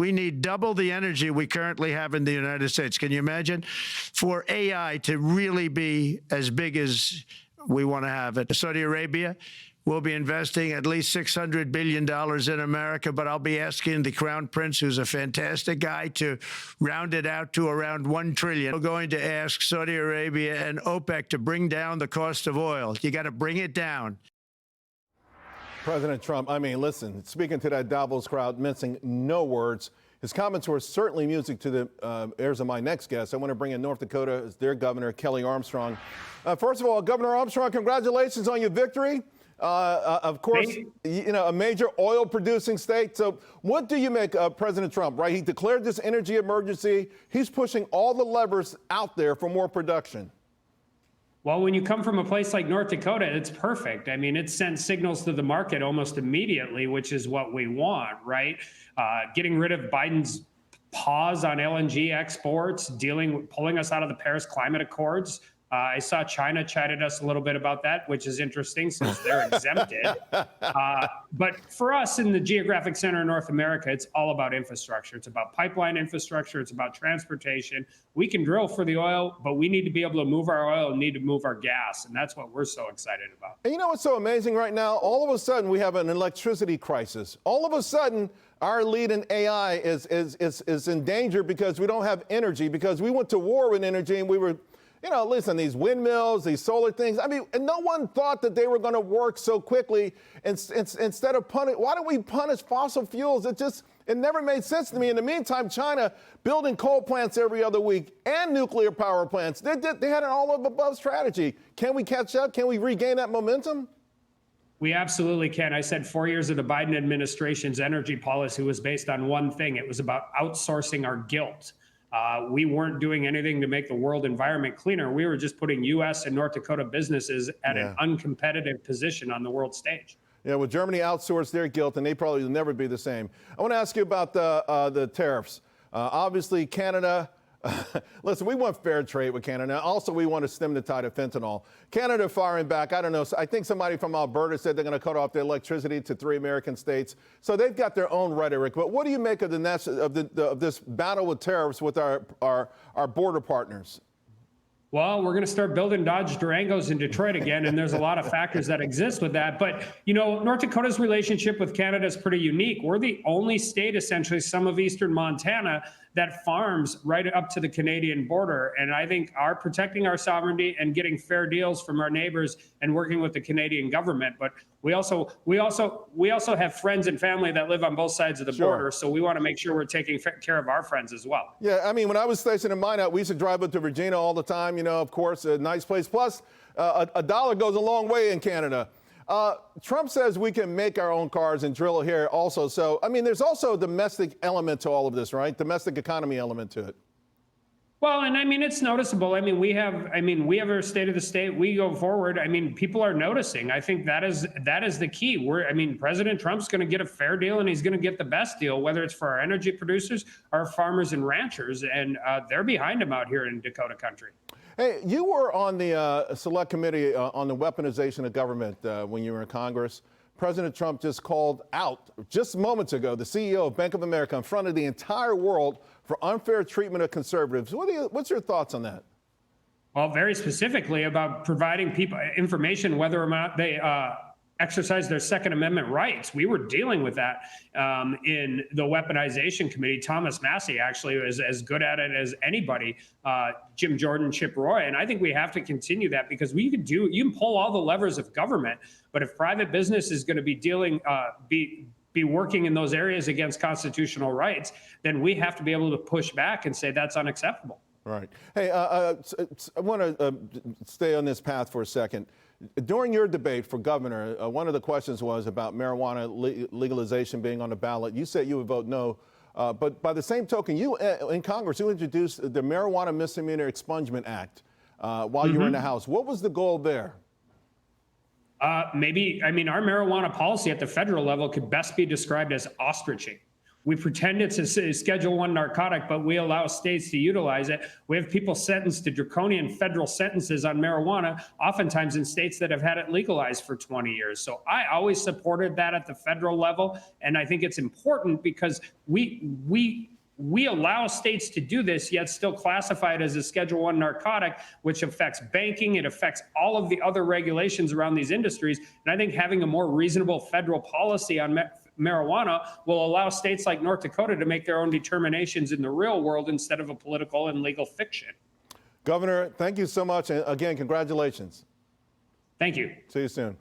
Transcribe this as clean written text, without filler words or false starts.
We need double the energy we currently have in the United States. Can you imagine? For AI to really be as big as we want to have it. Saudi Arabia will be investing at least $600 billion in America, but I'll be asking the Crown Prince, who's a fantastic guy, to round it out to around $1 trillion. We're going to ask Saudi Arabia and OPEC to bring down the cost of oil. You got to bring it down. President Trump, I mean, listen, speaking to that Davos crowd, mincing no words. His comments were certainly music to the ears of my next guest. I want to bring in North Dakota as their governor, Kelly Armstrong. First of all, Governor Armstrong, congratulations on your victory. Of course, you know, a major oil-producing state. So what do you make of President Trump, right? He declared this energy emergency. He's pushing all the levers out there for more production. Well, when you come from a place like North Dakota, it's perfect. I mean, it sends signals to the market almost immediately, which is what we want, right? Getting rid of Biden's pause on LNG exports, pulling us out of the Paris Climate Accords. I saw China chided us a little bit about that, which is interesting since they're exempted. But for us in the geographic center of North America, it's all about infrastructure. It's about pipeline infrastructure. It's about transportation. We can drill for the oil, but we need to be able to move our oil and need to move our gas. And that's what we're so excited about. And you know what's so amazing right now? All of a sudden, we have an electricity crisis. All of a sudden, our lead in AI is in danger because we don't have energy, because we went to war with energy and we were, you know, listen, these windmills, these solar things, I mean, and no one thought that they were going to work so quickly. Instead of why do we punish fossil fuels? It never made sense to me. In the meantime, China building coal plants every other week and nuclear power plants. They had an all-of-above strategy. Can we catch up? Can we regain that momentum? We absolutely can. I said 4 years of the Biden administration's energy policy was based on one thing. It was about outsourcing our guilt. We weren't doing anything to make the world environment cleaner. We were just putting U.S. and North Dakota businesses at an uncompetitive position on the world stage. Yeah, well, Germany outsourced their guilt, and they probably will never be the same. I want to ask you about the tariffs. Obviously, Canada. Listen, we want fair trade with Canada. Also, we want to stem the tide of fentanyl. Canada firing back. I don't know. I think somebody from Alberta said they're going to cut off their electricity to 3 American states. So they've got their own rhetoric. But what do you make of of this battle with tariffs with our border partners? Well, we're going to start building Dodge Durangos in Detroit again, and there's a lot of factors that exist with that. But, you know, North Dakota's relationship with Canada is pretty unique. We're the only state, essentially, some of eastern Montana, that farms right up to the Canadian border. And I think protecting our sovereignty and getting fair deals from our neighbors and working with the Canadian government. But we also have friends and family that live on both sides of the border. So we want to make sure we're taking care of our friends as well. Yeah, I mean, when I was stationed in Minot, we used to drive up to Regina all the time. You know, of course, a nice place. Plus, a dollar goes a long way in Canada. Trump says we can make our own cars and drill here also. So, I mean, there's also a domestic element to all of this, right? Domestic economy element to it. Well, and I mean, it's noticeable. I mean, we have our state of the state. We go forward. I mean, people are noticing. I think that is the key. President Trump's going to get a fair deal, and he's going to get the best deal, whether it's for our energy producers, our farmers and ranchers, and they're behind him out here in Dakota country. Hey, you were on the select committee on the weaponization of government when you were in Congress. President Trump just called out, just moments ago, the CEO of Bank of America in front of the entire world for unfair treatment of conservatives. What's your thoughts on that? Well, very specifically about providing people information whether or not they exercise their Second Amendment rights. We were dealing with that in the weaponization committee. Thomas Massey actually is as good at it as anybody, Jim Jordan, Chip Roy. And I think we have to continue that, because you can pull all the levers of government, but if private business is going to be working in those areas against constitutional rights, then we have to be able to push back and say that's unacceptable. Right. Hey, I want to stay on this path for a second. During your debate for governor, one of the questions was about marijuana legalization being on the ballot. You said you would vote no, but by the same token, you in Congress, you introduced the Marijuana Misdemeanor Expungement Act while you were in the House. What was the goal there? Our marijuana policy at the federal level could best be described as ostriching. We pretend it's a Schedule I narcotic, but we allow states to utilize it. We have people sentenced to draconian federal sentences on marijuana, oftentimes in states that have had it legalized for 20 years. So I always supported that at the federal level. And I think it's important because we allow states to do this, yet still classify it as a Schedule I narcotic, which affects banking. It affects all of the other regulations around these industries. And I think having a more reasonable federal policy on marijuana will allow states like North Dakota to make their own determinations in the real world instead of a political and legal fiction. Governor, thank you so much. And again, congratulations. Thank you. See you soon.